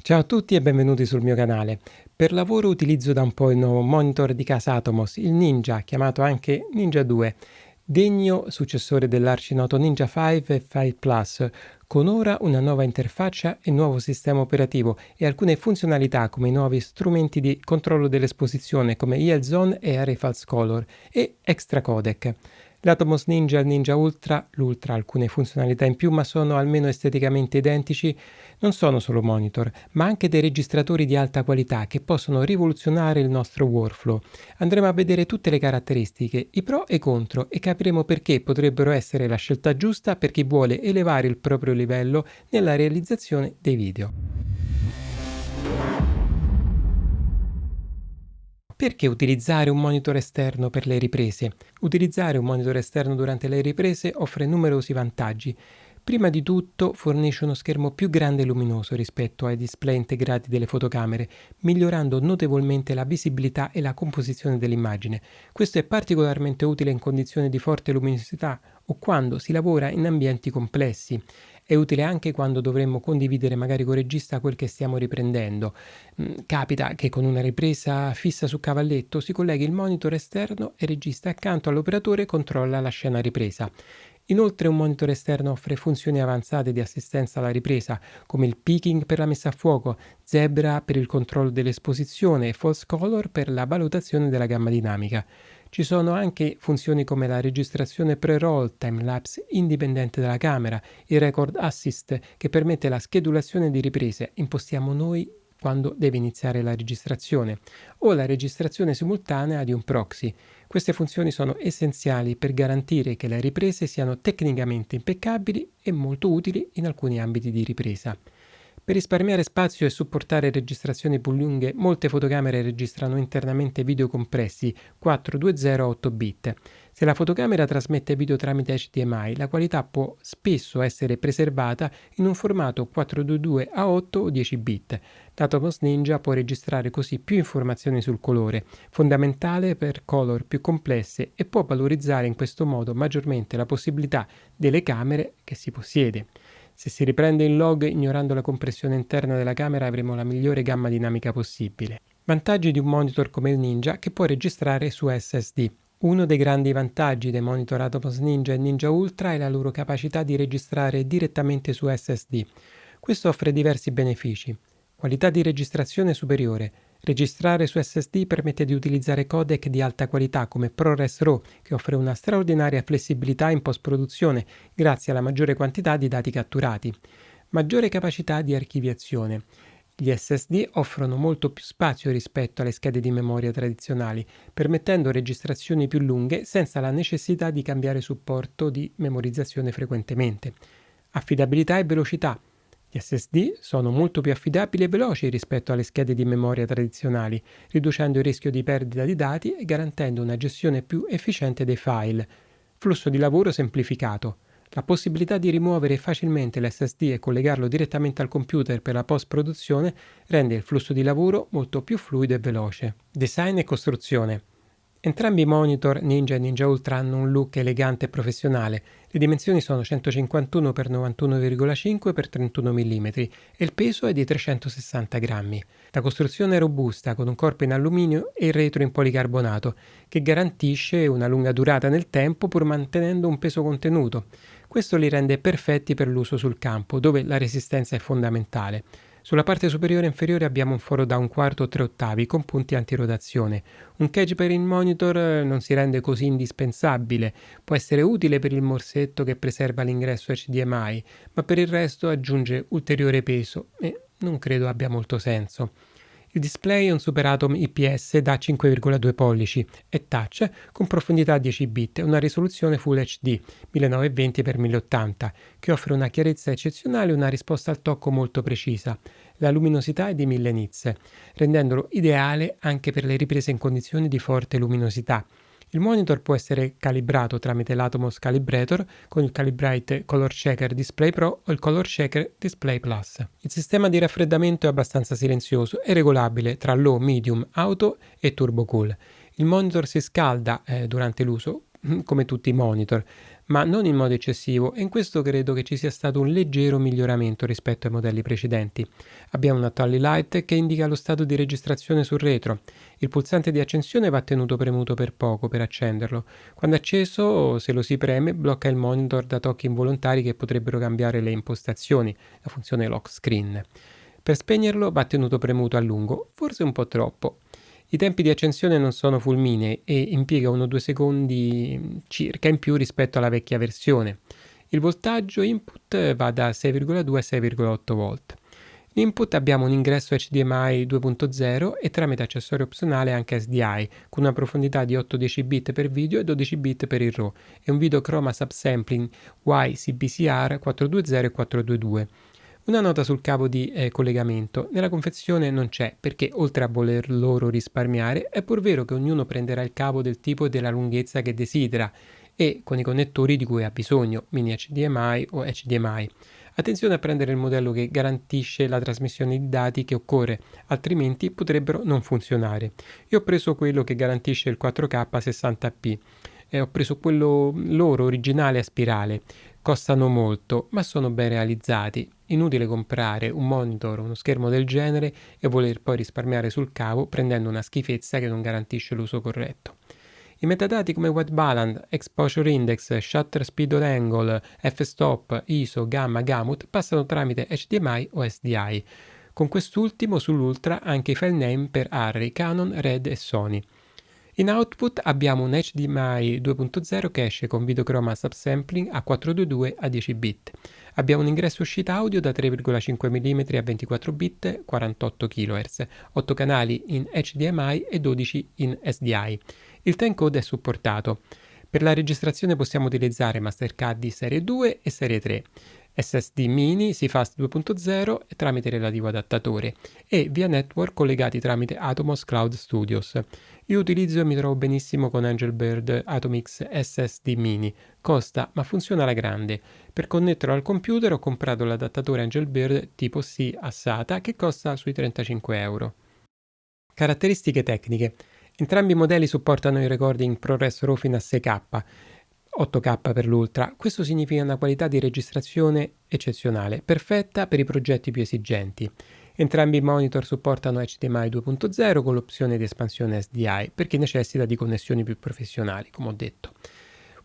Ciao a tutti e benvenuti sul mio canale. Per lavoro utilizzo da un po' il nuovo monitor di casa Atomos, il Ninja, chiamato anche Ninja 2, degno successore dell'arcinoto Ninja 5 e 5 Plus, con ora una nuova interfaccia e nuovo sistema operativo e alcune funzionalità come i nuovi strumenti di controllo dell'esposizione come EL Zone e Array False Color e Extra Codec. L'Atomos Ninja e il Ninja Ultra, l'Ultra ha alcune funzionalità in più ma sono almeno esteticamente identici, non sono solo monitor, ma anche dei registratori di alta qualità che possono rivoluzionare il nostro workflow. Andremo a vedere tutte le caratteristiche, i pro e i contro e capiremo perché potrebbero essere la scelta giusta per chi vuole elevare il proprio livello nella realizzazione dei video. Perché utilizzare un monitor esterno per le riprese? Utilizzare un monitor esterno durante le riprese offre numerosi vantaggi. Prima di tutto fornisce uno schermo più grande e luminoso rispetto ai display integrati delle fotocamere, migliorando notevolmente la visibilità e la composizione dell'immagine. Questo è particolarmente utile in condizioni di forte luminosità o quando si lavora in ambienti complessi. È utile anche quando dovremmo condividere magari con il regista quel che stiamo riprendendo. Capita che con una ripresa fissa su cavalletto si colleghi il monitor esterno e il regista accanto all'operatore controlla la scena ripresa. Inoltre un monitor esterno offre funzioni avanzate di assistenza alla ripresa, come il peaking per la messa a fuoco, Zebra per il controllo dell'esposizione e False Color per la valutazione della gamma dinamica. Ci sono anche funzioni come la registrazione pre-roll, timelapse indipendente dalla camera, il record assist che permette la schedulazione di riprese, impostiamo noi quando deve iniziare la registrazione, o la registrazione simultanea di un proxy. Queste funzioni sono essenziali per garantire che le riprese siano tecnicamente impeccabili e molto utili in alcuni ambiti di ripresa. Per risparmiare spazio e supportare registrazioni più lunghe, molte fotocamere registrano internamente video compressi 420 8 bit. Se la fotocamera trasmette video tramite HDMI, la qualità può spesso essere preservata in un formato 422 a 8 o 10 bit. L'Atomos Ninja può registrare così più informazioni sul colore, fondamentale per color più complesse, e può valorizzare in questo modo maggiormente la possibilità delle camere che si possiede. Se si riprende il log ignorando la compressione interna della camera avremo la migliore gamma dinamica possibile. Vantaggi di un monitor come il Ninja che può registrare su SSD. Uno dei grandi vantaggi dei monitor Atomos Ninja e Ninja Ultra è la loro capacità di registrare direttamente su SSD. Questo offre diversi benefici. Qualità di registrazione superiore. Registrare su SSD permette di utilizzare codec di alta qualità come ProRes RAW, che offre una straordinaria flessibilità in post-produzione grazie alla maggiore quantità di dati catturati. Maggiore capacità di archiviazione. Gli SSD offrono molto più spazio rispetto alle schede di memoria tradizionali, permettendo registrazioni più lunghe senza la necessità di cambiare supporto di memorizzazione frequentemente. Affidabilità e velocità. Gli SSD sono molto più affidabili e veloci rispetto alle schede di memoria tradizionali, riducendo il rischio di perdita di dati e garantendo una gestione più efficiente dei file. Flusso di lavoro semplificato. La possibilità di rimuovere facilmente l'SSD e collegarlo direttamente al computer per la post-produzione rende il flusso di lavoro molto più fluido e veloce. Design e costruzione. Entrambi i monitor Ninja e Ninja Ultra hanno un look elegante e professionale. Le dimensioni sono 151 x 91,5 x 31 mm e il peso è di 360 grammi. La costruzione è robusta con un corpo in alluminio e il retro in policarbonato che garantisce una lunga durata nel tempo pur mantenendo un peso contenuto. Questo li rende perfetti per l'uso sul campo dove la resistenza è fondamentale. Sulla parte superiore e inferiore abbiamo un foro da 1/4 o 3/8 con punti antirotazione. Un cage per il monitor non si rende così indispensabile, può essere utile per il morsetto che preserva l'ingresso HDMI, ma per il resto aggiunge ulteriore peso e non credo abbia molto senso. Il display è un Super Atom IPS da 5,2 pollici, è touch con profondità 10 bit e una risoluzione Full HD 1920x1080 che offre una chiarezza eccezionale e una risposta al tocco molto precisa. La luminosità è di 1000 nits, rendendolo ideale anche per le riprese in condizioni di forte luminosità. Il monitor può essere calibrato tramite l'Atomos Calibrator con il Calibrate Color Checker Display Pro o il Color Checker Display Plus. Il sistema di raffreddamento è abbastanza silenzioso e regolabile tra low, medium, auto e turbo cool. Il monitor si scalda durante l'uso come tutti i monitor, ma non in modo eccessivo, e in questo credo che ci sia stato un leggero miglioramento rispetto ai modelli precedenti. Abbiamo una Tally Light che indica lo stato di registrazione sul retro. Il pulsante di accensione va tenuto premuto per poco per accenderlo. Quando acceso, se lo si preme, blocca il monitor da tocchi involontari che potrebbero cambiare le impostazioni, la funzione lock screen. Per spegnerlo va tenuto premuto a lungo, forse un po' troppo. I tempi di accensione non sono fulminei e impiega 1-2 secondi circa in più rispetto alla vecchia versione. Il voltaggio input va da 6,2 a 6,8 volt. In input abbiamo un ingresso HDMI 2.0 e tramite accessorio opzionale anche SDI, con una profondità di 8-10 bit per video e 12 bit per il RAW, e un video chroma subsampling YCBCR 420 e 422. Una nota sul cavo di collegamento. Nella confezione non c'è, perché oltre a voler loro risparmiare, è pur vero che ognuno prenderà il cavo del tipo e della lunghezza che desidera e con i connettori di cui ha bisogno, mini HDMI o HDMI. Attenzione a prendere il modello che garantisce la trasmissione di dati che occorre, altrimenti potrebbero non funzionare. Io ho preso quello che garantisce il 4K 60p e ho preso quello loro originale a spirale. Costano molto, ma sono ben realizzati. Inutile comprare un monitor o uno schermo del genere e voler poi risparmiare sul cavo prendendo una schifezza che non garantisce l'uso corretto. I metadati come white balance, exposure index, shutter speed or angle, f-stop, ISO, gamma, gamut passano tramite HDMI o SDI. Con quest'ultimo sull'Ultra anche i file name per Arri, Canon, Red e Sony. In output abbiamo un HDMI 2.0 che esce con videochroma subsampling a 422 a 10 bit. Abbiamo un ingresso uscita audio da 3,5 mm a 24 bit 48 kHz, 8 canali in HDMI e 12 in SDI. Il timecode è supportato. Per la registrazione possiamo utilizzare Mastercard Serie 2 e Serie 3. SSD mini, CFast 2.0 tramite relativo adattatore e via network collegati tramite Atomos Cloud Studios. Io utilizzo e mi trovo benissimo con Angelbird Atomix SSD mini, costa ma funziona alla grande. Per connetterlo al computer ho comprato l'adattatore Angelbird tipo C a SATA che costa sui 35 euro. Caratteristiche tecniche. Entrambi i modelli supportano il recording ProRes RAW fino a 6K, 8K per l'Ultra. Questo significa una qualità di registrazione eccezionale, perfetta per i progetti più esigenti. Entrambi i monitor supportano HDMI 2.0 con l'opzione di espansione SDI per chi necessita di connessioni più professionali, come ho detto.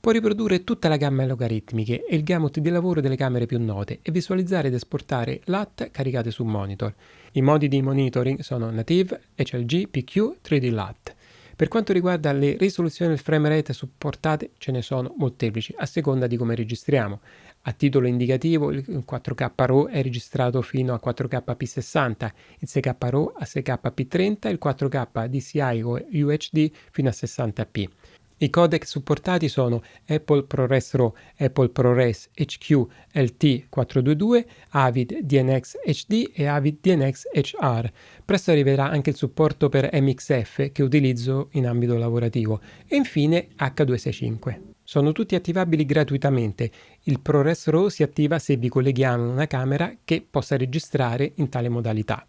Può riprodurre tutta la gamma logaritmiche e il gamut di lavoro delle camere più note e visualizzare ed esportare LUT caricate su monitor. I modi di monitoring sono Native, HLG, PQ, 3D LUT. Per quanto riguarda le risoluzioni del frame rate supportate, ce ne sono molteplici, a seconda di come registriamo. A titolo indicativo, il 4K RAW è registrato fino a 4K P60, il 6K RAW a 6K P30 e il 4K DCI o UHD fino a 60p. I codec supportati sono Apple ProRes RAW, Apple ProRes HQ LT422, Avid DNX HD e Avid DNX HR. Presto arriverà anche il supporto per MXF che utilizzo in ambito lavorativo e infine H265. Sono tutti attivabili gratuitamente. Il ProRes RAW si attiva se vi colleghiamo una camera che possa registrare in tale modalità.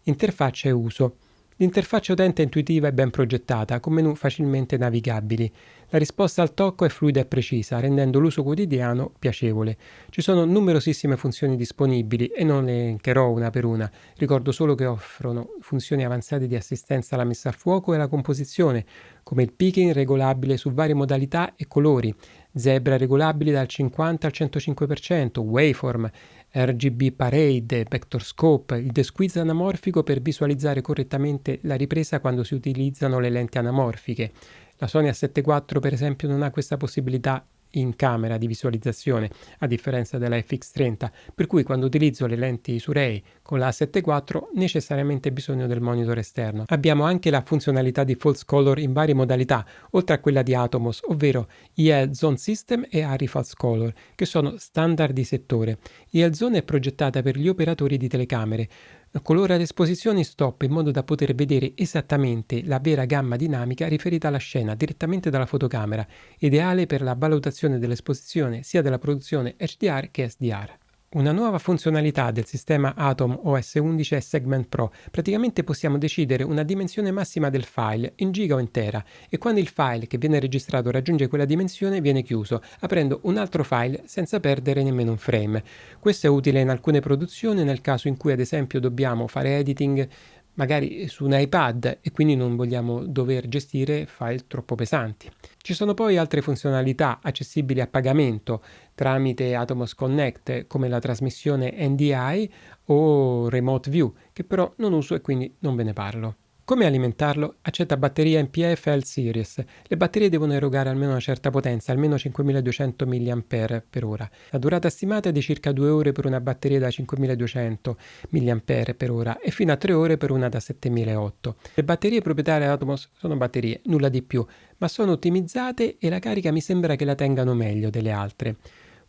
Interfaccia e uso. L'interfaccia utente è intuitiva e ben progettata, con menu facilmente navigabili. La risposta al tocco è fluida e precisa, rendendo l'uso quotidiano piacevole. Ci sono numerosissime funzioni disponibili e non le elencherò una per una. Ricordo solo che offrono funzioni avanzate di assistenza alla messa a fuoco e alla composizione, come il peaking regolabile su varie modalità e colori, zebra regolabili dal 50 al 105%, waveform, RGB Parade, Vector Scope, il desquiz anamorfico per visualizzare correttamente la ripresa quando si utilizzano le lenti anamorfiche. La Sony A7 IV per esempio non ha questa possibilità in camera di visualizzazione, a differenza della FX30, per cui quando utilizzo le lenti Surrey con la A7 IV necessariamente bisogno del monitor esterno. Abbiamo anche la funzionalità di false color in varie modalità, oltre a quella di Atomos, ovvero IL Zone System e ARRI False Color, che sono standard di settore. IL Zone è progettata per gli operatori di telecamere, colora l'esposizione in stop in modo da poter vedere esattamente la vera gamma dinamica riferita alla scena direttamente dalla fotocamera, ideale per la valutazione dell'esposizione sia della produzione HDR che SDR. Una nuova funzionalità del sistema Atom OS 11 è Segment Pro. Praticamente possiamo decidere una dimensione massima del file, in giga o in tera, e quando il file che viene registrato raggiunge quella dimensione viene chiuso, aprendo un altro file senza perdere nemmeno un frame. Questo è utile in alcune produzioni, nel caso in cui ad esempio dobbiamo fare editing magari su un iPad e quindi non vogliamo dover gestire file troppo pesanti. Ci sono poi altre funzionalità accessibili a pagamento tramite Atomos Connect come la trasmissione NDI o Remote View, che però non uso e quindi non ve ne parlo. Come alimentarlo? Accetta batteria NPF L-Series. Le batterie devono erogare almeno una certa potenza, almeno 5200 mAh per ora. La durata stimata è di circa 2 ore per una batteria da 5200 mAh per ora e fino a 3 ore per una da 7800. Le batterie proprietarie Atomos sono batterie, nulla di più, ma sono ottimizzate e la carica mi sembra che la tengano meglio delle altre.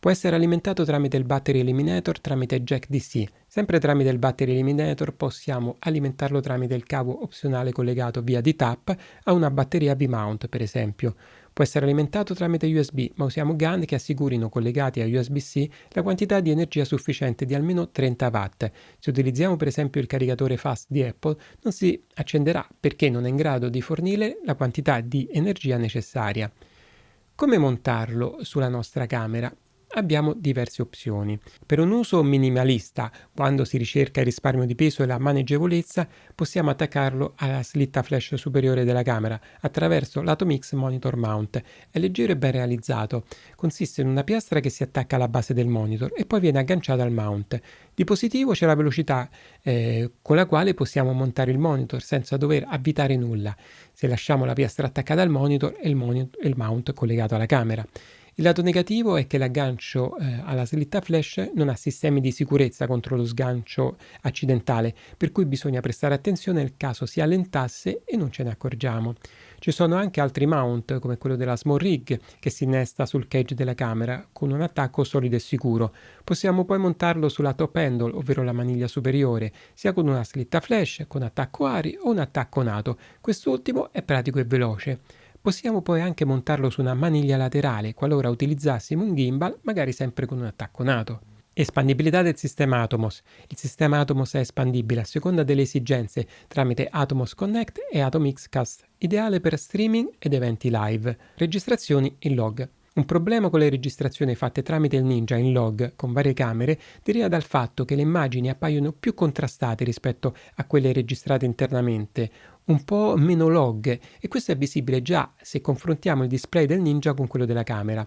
Può essere alimentato tramite il Battery Eliminator tramite Jack DC. Sempre tramite il Battery Eliminator possiamo alimentarlo tramite il cavo opzionale collegato via DTAP a una batteria B-mount, per esempio. Può essere alimentato tramite USB, ma usiamo GAN che assicurino collegati a USB-C la quantità di energia sufficiente di almeno 30 watt. Se utilizziamo per esempio il caricatore fast di Apple, non si accenderà perché non è in grado di fornire la quantità di energia necessaria. Come montarlo sulla nostra camera? Abbiamo diverse opzioni. Per un uso minimalista, quando si ricerca il risparmio di peso e la maneggevolezza, possiamo attaccarlo alla slitta flash superiore della camera attraverso l'Atomix Monitor Mount. È leggero e ben realizzato. Consiste in una piastra che si attacca alla base del monitor e poi viene agganciata al mount. Di positivo c'è la velocità con la quale possiamo montare il monitor senza dover avvitare nulla, se lasciamo la piastra attaccata al monitor e il mount collegato alla camera. Il lato negativo è che l'aggancio alla slitta flash non ha sistemi di sicurezza contro lo sgancio accidentale, per cui bisogna prestare attenzione nel caso si allentasse e non ce ne accorgiamo. Ci sono anche altri mount, come quello della Small Rig, che si innesta sul cage della camera con un attacco solido e sicuro. Possiamo poi montarlo sulla top handle, ovvero la maniglia superiore, sia con una slitta flash, con attacco ARI o un attacco NATO. Quest'ultimo è pratico e veloce. Possiamo poi anche montarlo su una maniglia laterale qualora utilizzassimo un gimbal, magari sempre con un attacco NATO. Espandibilità del sistema Atomos. Il sistema Atomos è espandibile a seconda delle esigenze tramite Atomos Connect e Atomix Cast, ideale per streaming ed eventi live. Registrazioni in log. Un problema con le registrazioni fatte tramite il Ninja in log con varie camere deriva dal fatto che le immagini appaiono più contrastate rispetto a quelle registrate internamente, un po' meno log, e questo è visibile già se confrontiamo il display del Ninja con quello della camera.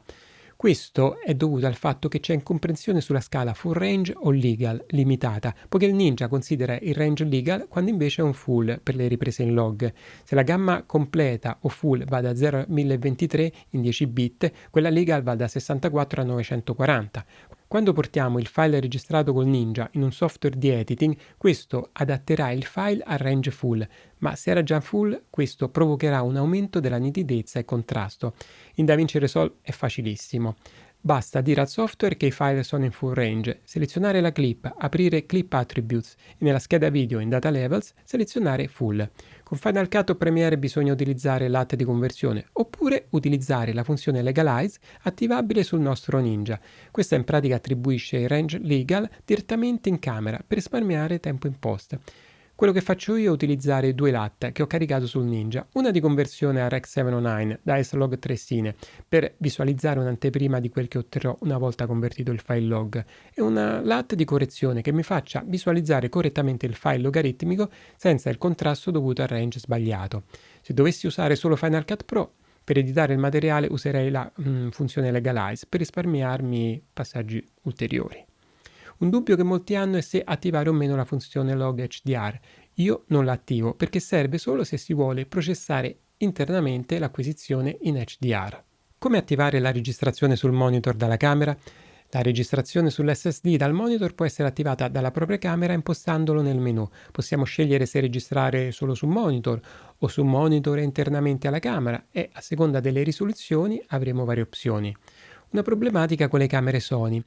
Questo è dovuto al fatto che c'è incomprensione sulla scala full range o legal limitata, poiché il Ninja considera il range legal quando invece è un full per le riprese in log. Se la gamma completa o full va da 0 a 1023 in 10 bit, quella legal va da 64 a 940. Quando portiamo il file registrato col Ninja in un software di editing, questo adatterà il file al range full, ma se era già full, questo provocherà un aumento della nitidezza e contrasto. In DaVinci Resolve è facilissimo. Basta dire al software che i file sono in full range, selezionare la clip, aprire Clip Attributes e nella scheda video in Data Levels selezionare Full. Con Final Cut o Premiere bisogna utilizzare l'AT di conversione oppure utilizzare la funzione Legalize attivabile sul nostro Ninja. Questa in pratica attribuisce il range legal direttamente in camera per risparmiare tempo in post. Quello che faccio io è utilizzare due LAT che ho caricato sul Ninja, una di conversione a Rec 709 da slog 3 Sine per visualizzare un'anteprima di quel che otterrò una volta convertito il file log e una LAT di correzione che mi faccia visualizzare correttamente il file logaritmico senza il contrasto dovuto al range sbagliato. Se dovessi usare solo Final Cut Pro, per editare il materiale userei la funzione Legalize per risparmiarmi passaggi ulteriori. Un dubbio che molti hanno è se attivare o meno la funzione log HDR. Io non la attivo perché serve solo se si vuole processare internamente l'acquisizione in HDR. Come attivare la registrazione sul monitor dalla camera? La registrazione sull'SSD dal monitor può essere attivata dalla propria camera impostandolo nel menu. Possiamo scegliere se registrare solo su monitor o su monitor internamente alla camera e a seconda delle risoluzioni avremo varie opzioni. Una problematica con le camere Sony.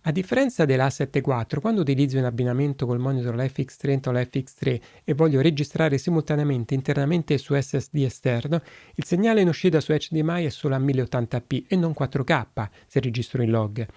A differenza dell'A7 IV, quando utilizzo in abbinamento col monitor la FX30 o la FX3 e voglio registrare simultaneamente internamente su SSD esterno, il segnale in uscita su HDMI è solo a 1080p e non 4K se registro in log.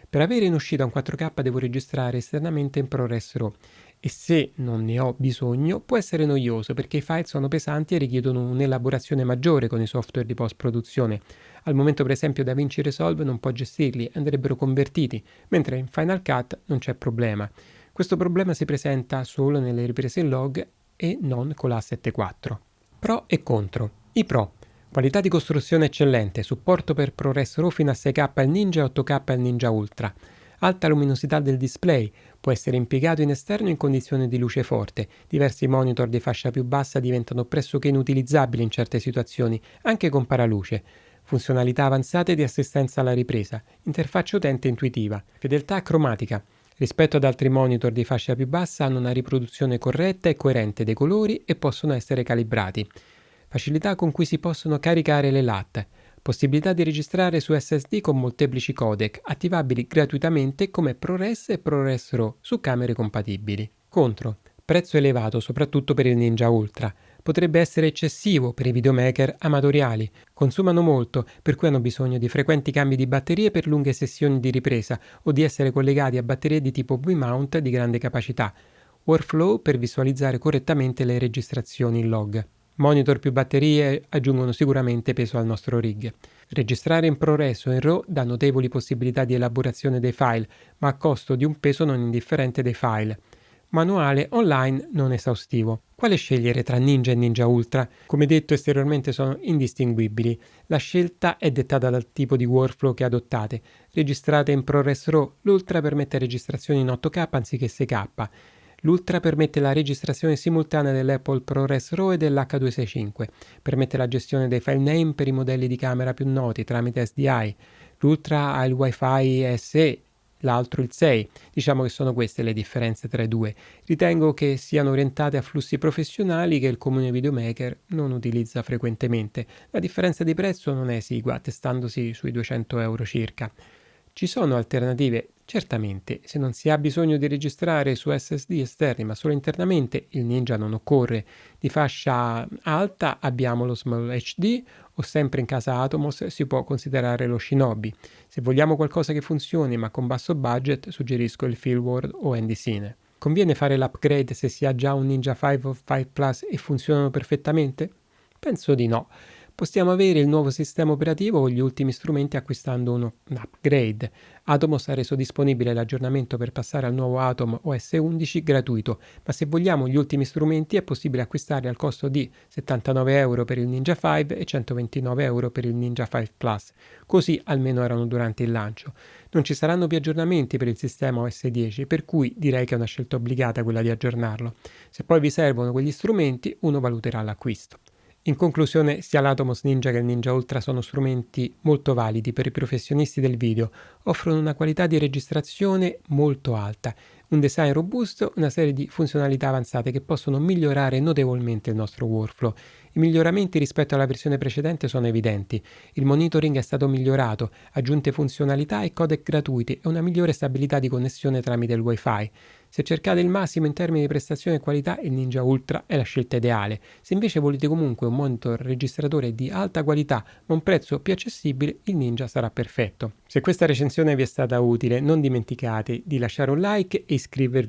Per avere in uscita un 4K devo registrare esternamente in ProRes RAW e se non ne ho bisogno può essere noioso perché i file sono pesanti e richiedono un'elaborazione maggiore con i software di post-produzione. Al momento per esempio DaVinci Resolve non può gestirli e andrebbero convertiti, mentre in Final Cut non c'è problema. Questo problema si presenta solo nelle riprese in log e non con l'Asset 4. Pro e contro. I pro. Qualità di costruzione eccellente, supporto per ProRes RAW fino a 6K al Ninja e 8K al Ninja Ultra. Alta luminosità del display, può essere impiegato in esterno in condizioni di luce forte. Diversi monitor di fascia più bassa diventano pressoché inutilizzabili in certe situazioni, anche con paraluce. Funzionalità avanzate di assistenza alla ripresa, interfaccia utente intuitiva, fedeltà cromatica. Rispetto ad altri monitor di fascia più bassa hanno una riproduzione corretta e coerente dei colori e possono essere calibrati. Facilità con cui si possono caricare le LUT. Possibilità di registrare su SSD con molteplici codec, attivabili gratuitamente come ProRes e ProRes RAW su camere compatibili. Contro. Prezzo elevato soprattutto per il Ninja Ultra. Potrebbe essere eccessivo per i videomaker amatoriali. Consumano molto, per cui hanno bisogno di frequenti cambi di batterie per lunghe sessioni di ripresa o di essere collegati a batterie di tipo V-mount di grande capacità. Workflow per visualizzare correttamente le registrazioni in log. Monitor più batterie aggiungono sicuramente peso al nostro rig. Registrare in ProRes o in RAW dà notevoli possibilità di elaborazione dei file, ma a costo di un peso non indifferente dei file. Manuale online non esaustivo. Quale scegliere tra Ninja e Ninja Ultra? Come detto, esteriormente sono indistinguibili. La scelta è dettata dal tipo di workflow che adottate. Registrate in ProRes RAW, l'Ultra permette registrazioni in 8K anziché 6K. L'Ultra permette la registrazione simultanea dell'Apple ProRes RAW e dell'H265. Permette la gestione dei file name per i modelli di camera più noti tramite SDI. L'Ultra ha il Wi-Fi SE, l'altro il 6. Diciamo che sono queste le differenze tra i due. Ritengo che siano orientate a flussi professionali che il comune videomaker non utilizza frequentemente. La differenza di prezzo non è esigua, attestandosi sui 200 euro circa. Ci sono alternative? Certamente, se non si ha bisogno di registrare su SSD esterni ma solo internamente, il Ninja non occorre. Di fascia alta abbiamo lo Small HD o sempre in casa Atomos si può considerare lo Shinobi. Se vogliamo qualcosa che funzioni ma con basso budget, suggerisco il Fieldworld o NDCine. Conviene fare l'upgrade se si ha già un Ninja 5 o 5 Plus e funzionano perfettamente? Penso di no. Possiamo avere il nuovo sistema operativo o gli ultimi strumenti acquistando un upgrade. Atomos ha reso disponibile l'aggiornamento per passare al nuovo Atom OS 11 gratuito, ma se vogliamo gli ultimi strumenti è possibile acquistarli al costo di 79 euro per il Ninja 5 e 129 euro per il Ninja 5 Plus. Così almeno erano durante il lancio. Non ci saranno più aggiornamenti per il sistema OS 10, per cui direi che è una scelta obbligata quella di aggiornarlo. Se poi vi servono quegli strumenti, uno valuterà l'acquisto. In conclusione, sia l'Atomos Ninja che il Ninja Ultra sono strumenti molto validi per i professionisti del video, offrono una qualità di registrazione molto alta, un design robusto e una serie di funzionalità avanzate che possono migliorare notevolmente il nostro workflow. I miglioramenti rispetto alla versione precedente sono evidenti. Il monitoring è stato migliorato, aggiunte funzionalità e codec gratuiti e una migliore stabilità di connessione tramite il Wi-Fi. Se cercate il massimo in termini di prestazione e qualità, il Ninja Ultra è la scelta ideale. Se invece volete comunque un monitor registratore di alta qualità ma un prezzo più accessibile, il Ninja sarà perfetto. Se questa recensione vi è stata utile, non dimenticate di lasciare un like e iscrivervi